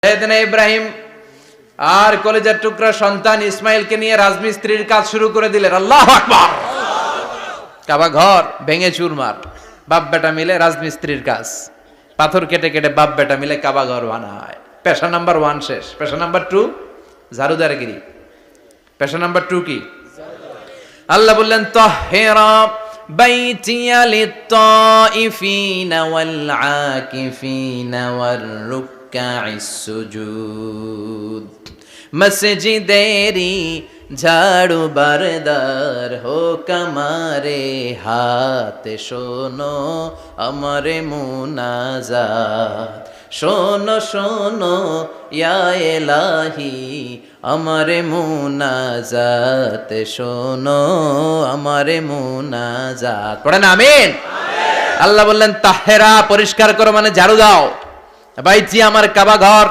সাইয়েদনা ইব্রাহিম আর কলেজার টুকরা সন্তান ইসমাইলকে নিয়ে রাজমিস্ত্রির কাজ শুরু করে দিলেন। আল্লাহু আকবার। কাবা ঘর ভেঙে চুরমার, বাপ বেটা মিলে রাজমিস্ত্রির কাজ, পাথর কেটে কেটে বাপ বেটা মিলে কাবা ঘর বানায়। পেশা নাম্বার 1 শেষ। পেশা নাম্বার 2 ঝাড়ুদারগিরি। পেশা নাম্বার 2 কি? আল্লাহ বললেন তাহহিরা বাইতিয়া লিত-তাইফিনা ওয়াল আকিফিনা ওয়ার রুকআইস সুজুদ। মসজিদেরি ঝাড়ু বারদার হোক আমারে হাত, শোনো আমারে মুনাজাত। শোনো শোনো ইয়া ইলাহি আমারে মুনাজাত, শোনো আমারে মুনাজাত। পড়েন আমিন। আল্লাহ বললেন তাহেরা, পরিষ্কার করো মানে ঝাড়ু দাও। বাইজি আমার কাবা ঘর